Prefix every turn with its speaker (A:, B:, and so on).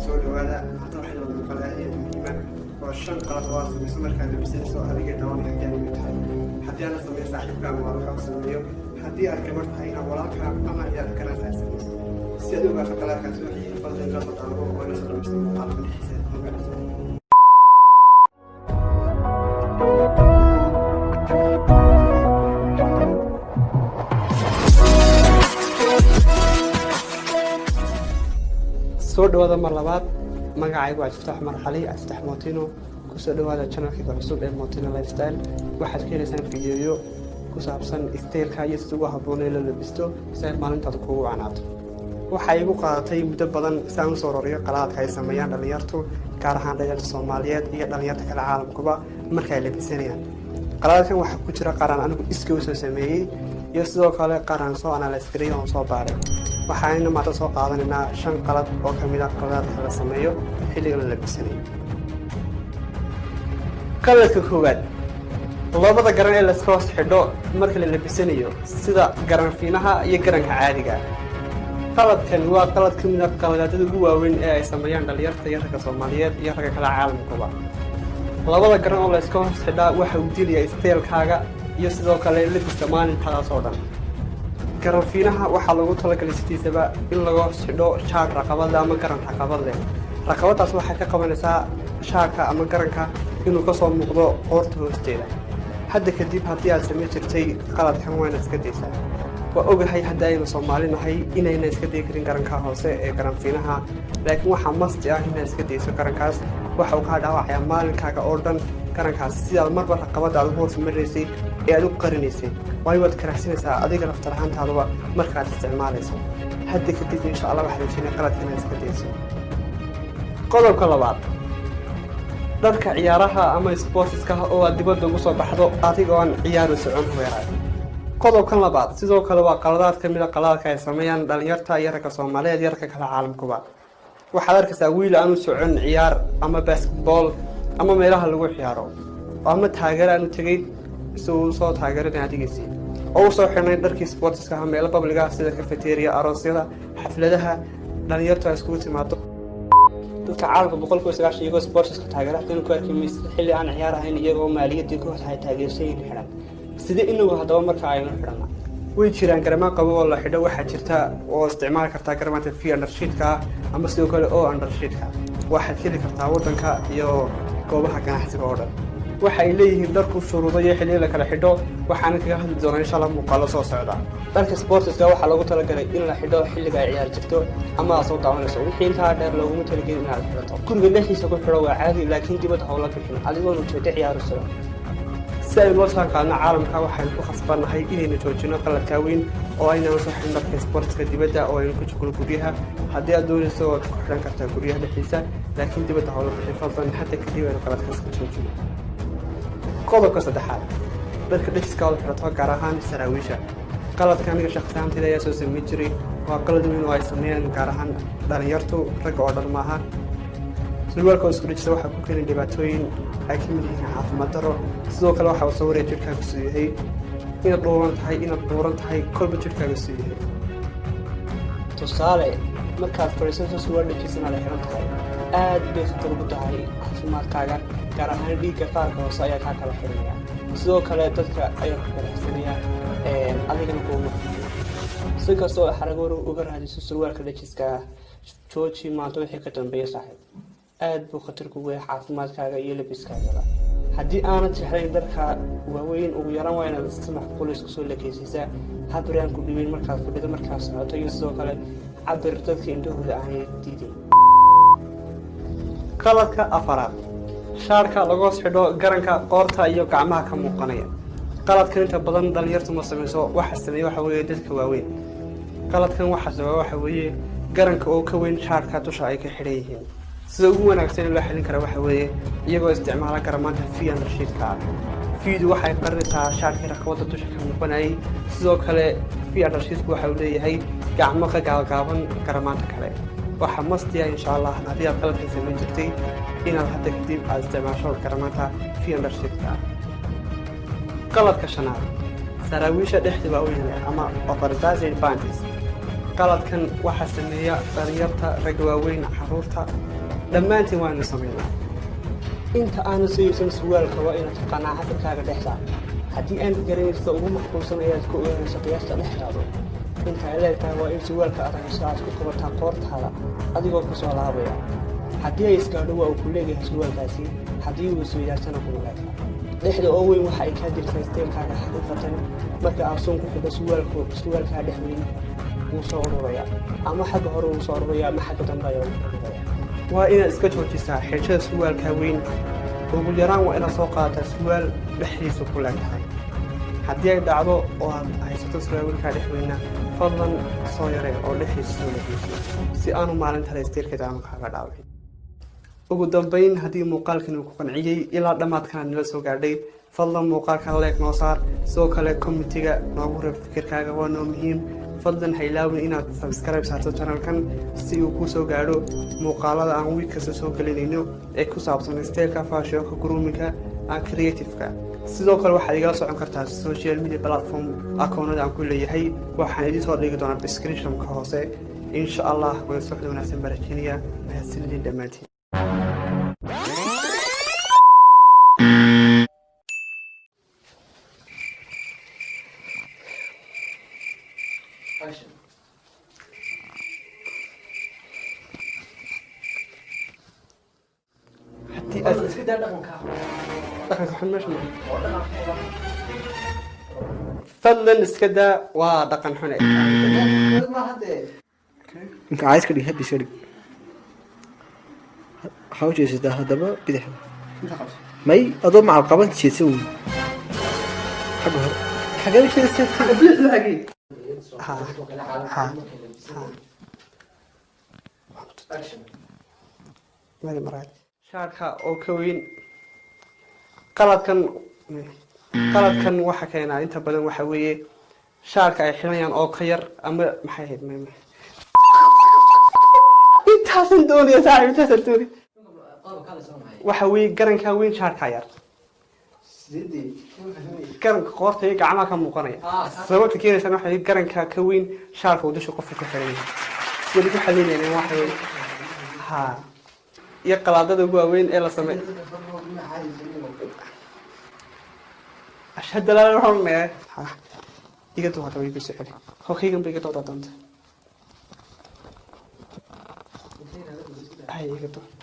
A: soo dhawaada hadda waxay noqon qalaayay muhiima oo shan qalad oo samayso markaa labisayso adiga dhawan haddii ay tahay haddii aan sameeyo saaxiibka ama walaalka sameeyo haddii aad gabar tahay inaad walaalka ama ayaad garanaysaa samayso si aad u ogaato qaladaadkaas wixii fadlan la fadalo oo la soo dhamaysto qalabka dhexdiisa soo dhawaada mar labaad magacaygu waa Iftaax Marxali Iftaax Mootino ku soo dhawaada channelka cusub ee Mootino Lifestyle waxaad ka helaysaan fiidiyoyo ku saabsan style-ka iyo sida ugu habboon ee la labisto si ay maalintaada kugu wacnaato waxay igu qaadatay muddo badan si aan u soo roriyo qaladaadka ay sameeyaan dhalinyartu gaar ahaan dhalinyarta Soomaaliyeed iyo dhalinyarta kale caalamkuba markay labisanayaan qaladaadkan waxaa ku jira qaran anigu iska soo sameeyay iyo sidoo kale qaran soo analyze gareeyay oo soo baaray waxaana maanta soo qaadanaynaa 5 qalad oo kamid ah qaladaadka la sameeyo xilliga la labisanayo qaladka koowaad labada garan ee la iska hoos xidho marka la labisanayo sida garan fiinaha iyo garanka caadiga qaladkan waa qalad kamid ah qaladaadada ugu waaweyn ee ay sameeyaan dhalinyarta iyo ragga Soomaaliyeed iyo ragga kale caalamkuba labada garan oo la iska hoos xidhaa waxa uu dilayaa style-kaaga iyo sidoo kale labiska maalintaada oo dhan garan fiinaha waxaa lagu talagalay sidiisaba in lagu xidho shaar raqabada ama garan raqabad leh raqabadaas waxay ka qabanaysaa shaarka ama garanka inuu ka soo muuqdo qoorta hoosteeda hadda kadib haddii aad samey jirtay qaladkan wayna iska daysaa waa ogahay haddii aynu Soomaali nahay inayna iska day karin garanka hoose ee garan fiinaha laakiin waxaa masti ah inaad iska dayso garankaas waxa uu ka dhaawacayaa maalinkaaga oo dhan garankaas sidaad marba raqabada aad hoos mareysay ee aad u qarinaysay waad karahsanaysaa adiga naftar ahaantaada markaad isticmaalayso hadda kadib insha Allah waxaan rajaynayaa qaladkan inaad iska dayso qodobka labaad dharka ciyaaraha ama sportska oo aad dibadda ugu soo baxdo adigoo aan ciyaar u socon weeray qodobka labaad sidoo kale waa qaladaad kamid ah qaladaadka ay sameeyaan dhalinyarta iyo ragga Soomaaliyeed iyo ragga kale caalamkuba waxaad arkaysaa wiil aan u socon ciyaar ama basketball ama meelaha lagu ciyaaro ama taageer aan u tagay soo taageeranay adigiisii oo soo xirnay dharkii sportska ama meelo public ah sida cafeteria aroosyada xafladaha dhalinyarta isku timaado dadka caalamka 190 iyagoo sportska taageerada inuu ku arkay xilli aan ciyaar ahayn iyagoo maaliyadii ku hay taageersan xiran sida inuu hadaba marka aynu xirana way jiraan garama qabo oo la xidho waxa jirta oo isticmaal karta garamaanta fi undersheetka ama sidoo kale oo undersheetka waxaad heli kartaa wadanka iyo goobaha ganacsiga oo dhan waxa ay leeyihiin dharku shuruudo iyo xilli la kala xidho waxaan kaga hadli doonaa insha Allah muuqaalo soo socda dharka sportska waxa lagu talagalay in la xidho xilliga ay ciyaar jirto ama soo daawanayso wixii inta dheer loogu talagalay in aad xidhato guriga dhexdiisa ku xidho waa caadi laakiin dibadda hawla bixin adigoo u jeedo ciyaarayso si ay loo saarkaana caalamka waxaan ku khasbanahay inaynu joojino qaladka weyn oo aynu soo xidhno dharka sportska dibadda oo aynu ku joogo guryaha haddii aad doonayso waad ku xidhan kartaa guryaha dhexdiisa laakiin dibadda hawla bixin fadlan hadda kadib aynu qaladkaas ka joojino qodobka saddexaad dharka dhajiska oo xirto gaar ahaan saraawiisha qaladka aniga shakhsiyaantayda ayaa soo sameeyay jiray waa qalad weyn oo ay sameeyaan gaar ahaan dhalinyartu ragga oo dhan maaha surwaalka isku dhajisa waxa ku keenay dhibaatooyin ay ka mid yihiin caafimaad darro sidoo kale waxa uu soo wareejin jirkaaga soo yahay inaad dhuuran tahay kolba jirkaaga soo yahay tusaale markaad fadhiisato surwaal dhajisana la xiran tahay aad bay khatar ugu tahay caafimaadkaaga gaar ahaan dhiigga qaarka hoose ayaa kaa kala xiranaya sidoo kale dadka ayaa ku ganacsanaya adigana kuuma si kastoo xaragoor uga raadiso surwaalka dhajiska jooji maanta wixii ka dambeeya saaxiib aad buu khatar kugu yahay caafimaadkaaga iyo labiskaaga haddii aanad jeclayn dharka waaweyn ugu yaran waa inaad si macquul isku soo lakeysiisaa cabir aan ku dhibin markaad fadhido markaad socoto iyo sidoo kale cabir dadka indhahooda aanay diidin qaladka afaraad shaarka lagu xidho garanka qoorta iyo gacmaha ka muuqanaya qaladkan inta badan dhalinyartu ma sameeyso waxa sameeyo waxa weeye dadka waaweyn qaladkan waxa weeye garanka oo ka weyn shaarka dusha ay ka xidhan yihiin sida ugu wanaagsan loo xilin karo waxa weeye iyagoo isticmaala garamaanta fi undersheetka fiidu waxay qarinaysaa shaarka raqabada dusha ka muuqanayay sidoo kale fi undersheetku waxa uu leeyahay gacmo ka gaaban garamaanta kale waxa mastiya insha Allah haddii aad qaladkan sameyn jirtay inaad hadda kadib aad isticmaasho garamaanta fi undersheetka qaladka shanaad saraawiisha dhexda waaweyn ama oversized panties qaladkan waxaa sameeya dhalinyarta ragga waaweyn caruurta dhammaantiin waanu sameynaa inta aanu saysan surwaalka waa inaad taqaanaa xafadkaaga dhexda haddii aan garanaysa ugu maxbuusan ayaad ku ogaanaysa qiyaasta dhexdaado inta ay leegtahay waa in surwaalka aad hayso aad ku qabataa qoortaada adigoo ku soo laabaya haddii ay isgaadho waa uu ku leeyahay surwaalkaasi haddii uu isweydaarsana kuma leegta dhexda oo weyn waxa ay kaa dirtaa steelkaaga xaqiiqatan marka aad soon ku xidho surwaalkaa dhex weyn wuu soo ururaya ama xagga hore wuu soo ururaya ama xagga dambe ayaa wuu ururaya waa inaad iska joojisaa xidhashada surwaalkaa weyn ugu yaraan waa inaad soo qaadataa surwaal dhexdiisa ku leegtahay haddii ay dhacdo oo aad haysato surwaalkaa dhex weyna fadlan soo yaree oo dhexdiisa soo legiiso si aanu maalinta steelkeeda aanu kaaga dhaawin ugu dambayn haddii muuqaalkan uu ku qanciyey ilaa dhammaadkana nala soo gaadhay fadlan muuqaalka leeg noo saar sidoo kale kommitiga noogu reeb fikirkaaga waa noo muhiim fadlan ha ilaawin inaad subscribe saarto channelkan si uu kuu soo gaadho muuqaalada aan wiil kasta soo gelinayno ee ku saabsan steelka fashionka groominga and creative-ka sidoo kale waxaad igala socon kartaa social media platform akoonada aan ku leeyahay waxaan idiin soo dhigi doonaa description-ka hoose insha allah wada socod wanaagsan barajiniya mahadsanidin dhammaantiin fadlan iska daa waa dhaqan xun
B: inka cays ka dhig habis ka dhig waxaa u jeesataa haddaba bidixda may adoo macal qaban jeedsa wey xagga hore xagee jeesatay
A: shaarka oo ka weyn qaladkan waxa keenaa inta badan waxa weeye shaarka ay xiranayaan oo ka yar ama maxay ahayd intaasan doonaya saaxiib intaasan doonay waxa weeye garankaa weyn shaarkaa yar garanka qoorta iyo gacmaha ka muuqanaya sababta keenaysan waxa garanka ka weyn shaarka uu dusha qofka ku xiran weli ku xaliilayna waxa weeye iyo qalaadada ugu waaweyn ee la sameey ashhadu la ilaha illa allah iga doonta way ku socday hooygan bay iga doonta ay iga doonta